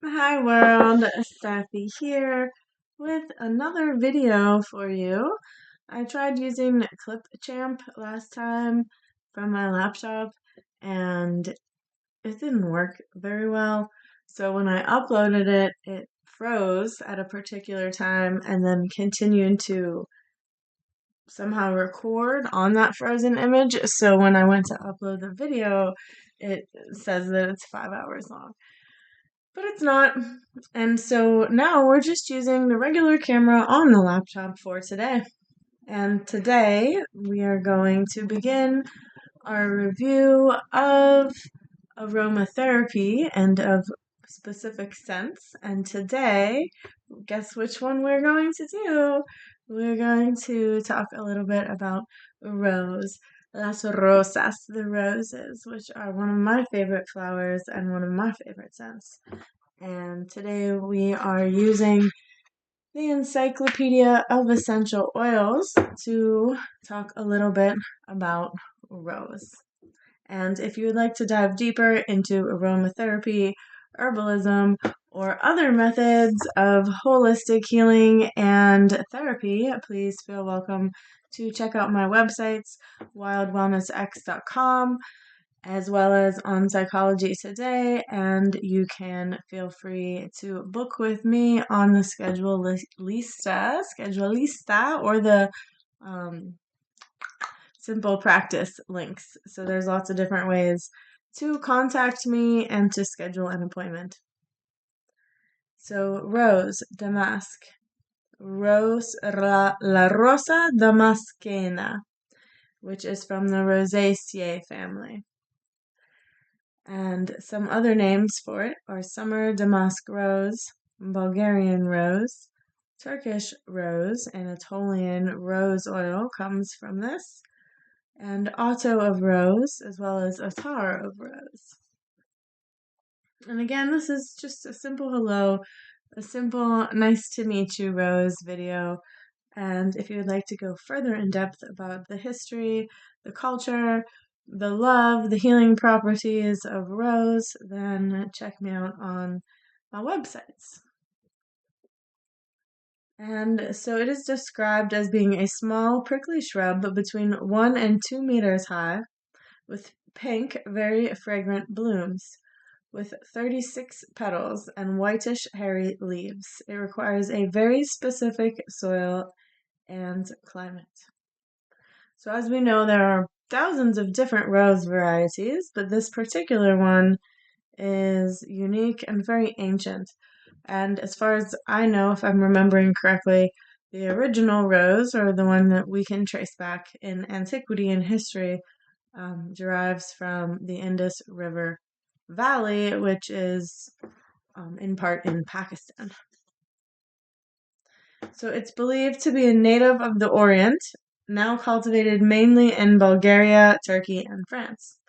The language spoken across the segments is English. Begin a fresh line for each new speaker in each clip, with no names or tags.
Hi world, Steffi here with another video for you. I tried using Clipchamp last time from my laptop and it didn't work very well. So when I uploaded it, it froze at a particular time and then continued to somehow record on that frozen image. So when I went to upload the video, it says that it's 5 hours long. But it's not. And so now we're just using the regular camera on the laptop for today. And today we are going to begin our review of aromatherapy and of specific scents. And today, guess which one we're going to do? We're going to talk a little bit about rose. Las rosas, the roses, which are one of my favorite flowers and one of my favorite scents. And today we are using the Encyclopedia of Essential Oils to talk a little bit about rose. And if you would like to dive deeper into aromatherapy, herbalism, or other methods of holistic healing and therapy, please feel welcome to check out my websites, wildwellnessx.com, as well as on Psychology Today, and you can feel free to book with me on the schedule lista, or the um, simple practice links. So there's lots of different ways to contact me and to schedule an appointment. So Rose, Damask, La Rosa Damascena, which is from the Rosaceae family. And some other names for it are summer damask rose, Bulgarian rose, Turkish rose, Anatolian rose oil comes from this, and otto of rose, as well as attar of rose. And again, this is just a simple hello, a simple nice to meet you rose video. And if you would like to go further in depth about the history, the culture, the love, the healing properties of rose, then check me out on my websites. And so it is described as being a small prickly shrub between 1 and 2 meters high, with pink, very fragrant blooms, with 36 petals and whitish hairy leaves. It requires a very specific soil and climate. So as we know, there are thousands of different rose varieties, but this particular one is unique and very ancient. And as far as I know, if I'm remembering correctly, the original rose, or the one that we can trace back in antiquity and history, derives from the Indus River Valley, which is in part in Pakistan. So it's believed to be a native of the Orient, now cultivated mainly in Bulgaria, Turkey, and France.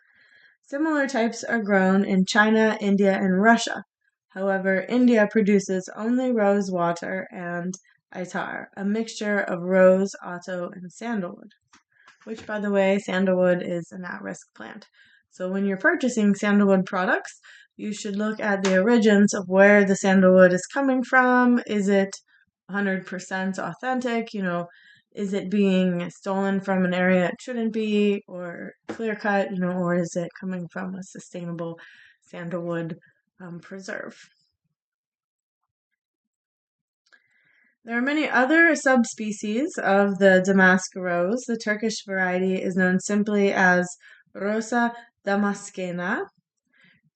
Similar types are grown in China, India, and Russia. However, India produces only rose water and attar, a mixture of rose, otto, and sandalwood, which, by the way, sandalwood is an at-risk plant. So when you're purchasing sandalwood products, you should look at the origins of where the sandalwood is coming from. Is it 100% authentic? Is it being stolen from an area it shouldn't be, or clear cut, or is it coming from a sustainable sandalwood preserve? There are many other subspecies of the Damask rose. The Turkish variety is known simply as Rosa Damascena.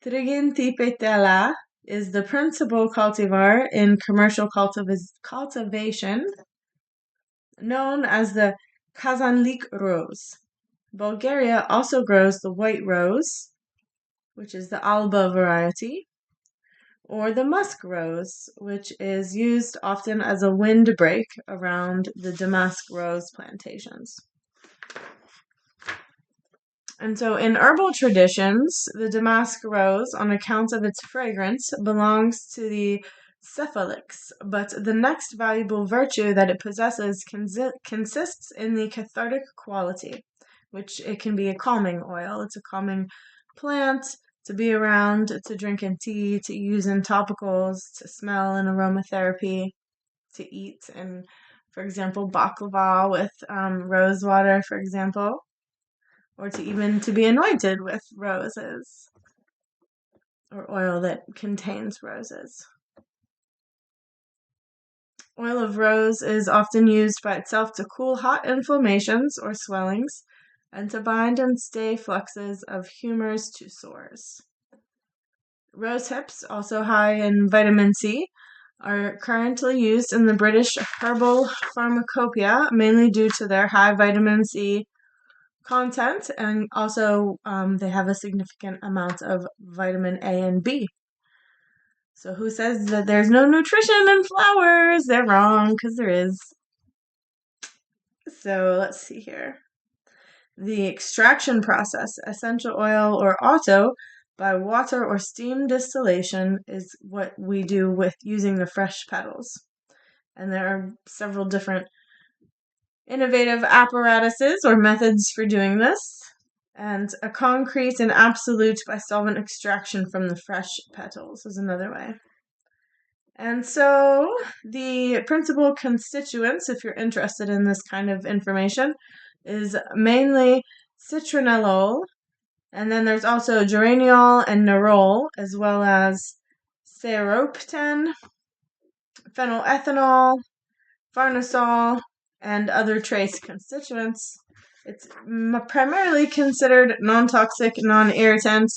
Trigintipetela is the principal cultivar in commercial cultivation, known as the Kazanlik rose. Bulgaria also grows the white rose, which is the Alba variety, or the musk rose, which is used often as a windbreak around the damask rose plantations. And so in herbal traditions, the damask rose, on account of its fragrance, belongs to the cephalics, but the next valuable virtue that it possesses consists in the cathartic quality, which it can be a calming oil. It's a calming plant to be around, to drink in tea, to use in topicals, to smell in aromatherapy, to eat in, for example, baklava with rose water, for example, or to even to be anointed with roses or oil that contains roses. Oil of rose is often used by itself to cool hot inflammations or swellings and to bind and stay fluxes of humors to sores. Rose hips, also high in vitamin C, are currently used in the British herbal pharmacopoeia, mainly due to their high vitamin C content, and also they have a significant amount of vitamin A and B. So who says that there's no nutrition in flowers? They're wrong, because there is. So let's see here. The extraction process, essential oil or auto, by water or steam distillation, is what we do with using the fresh petals. And there are several different innovative apparatuses or methods for doing this. And a concrete and absolute by solvent extraction from the fresh petals is another way. And so the principal constituents, if you're interested in this kind of information, is mainly citronellol, and then there's also geraniol and nerol, as well as ceropten, phenylethanol, farnesol, and other trace constituents. It's primarily considered non-toxic, non-irritant,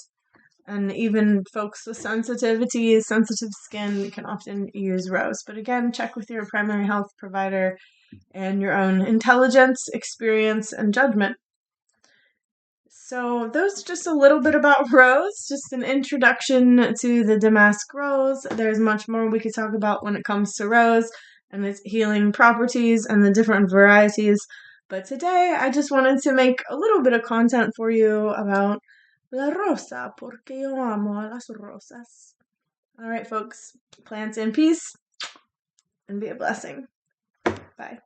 and even folks with sensitivities, sensitive skin can often use rose. But again, check with your primary health provider and your own intelligence, experience, and judgment. So those are just a little bit about rose, just an introduction to the damask rose. There's much more we could talk about when it comes to rose and its healing properties and the different varieties. But today I just wanted to make a little bit of content for you about la rosa, porque yo amo las rosas. All right, folks, plants in peace and be a blessing. Bye.